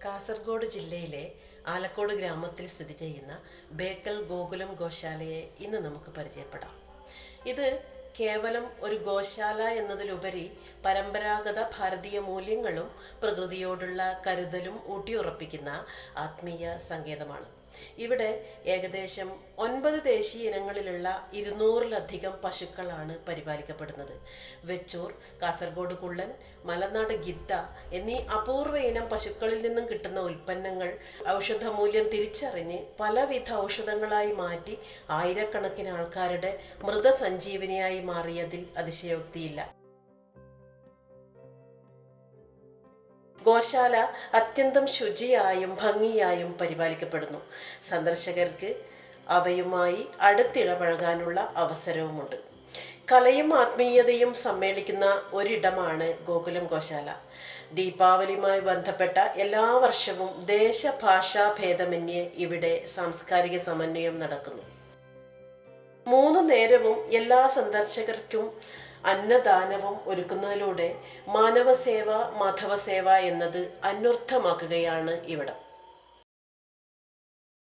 കാസർഗോഡ് ജില്ലയിലെ ആലക്കോട് ഗ്രാമത്തിൽ സ്ഥിതി ചെയ്യുന്ന ബേക്കൽ ഗോകുലം ഗോശാലയെ ഇന്ന് നമുക്ക് പരിചയപ്പെടാം. ഇത് കേവലം ഒരു ഗോശാല എന്നതിലുപരി പരമ്പരാഗത ഭാരതീയ മൂല്യങ്ങളും പ്രകൃതിയോടുള്ള കരുതലും ഊട്ടിയുറപ്പിക്കുന്ന ആത്മീയ സങ്കേതമാണ്. ഇവിടെ ഏകദേശം 9 ദേശീയ ഇനങ്ങളിലുള്ള 200-ലധികം പശുക്കളാണ് പരിപാലിക്കപ്പെടുന്നത്. വെച്ചൂർ, കാസർഗോഡ് കുള്ളൻ, മലനാട് ഗിദ്ദ എന്നീ അപൂർവ ഇനം പശുക്കളിൽ നിന്നും കിട്ടുന്ന ഉൽപ്പന്നങ്ങൾ ഔഷധമൂല്യം തിരിച്ചറിഞ്ഞ് പലവിധ ഔഷധങ്ങളായി മാറ്റി ആയിരക്കണക്കിന് ആൾക്കാരുടെ മൃതസഞ്ജീവനിയായി മാറിയതിൽ അതിശയോക്തിയില്ല. ഗോശാല അത്യന്തം ശുചിയായും ഭംഗിയായും പരിപാലിക്കപ്പെടുന്നു. സന്ദർശകർക്ക് അവയുമായി അടുത്തിടപഴകാനുള്ള അവസരവുമുണ്ട്. കലയും ആത്മീയതയും സമ്മേളിക്കുന്ന ഒരിടമാണ് ഗോകുലം ഗോശാല. ദീപാവലിയുമായി ബന്ധപ്പെട്ട എല്ലാ വർഷവും ദേശഭാഷാ ഭേദമന്യേ ഇവിടെ സാംസ്കാരിക സമന്വയം നടക്കുന്നു. 3 നേരവും എല്ലാ സന്ദർശകർക്കും അന്നദാനവും ഒരുക്കുന്നതിലൂടെ മാനവസേവ മാധവസേവ എന്നത് അന്വർത്ഥമാക്കുകയാണ് ഇവിടം.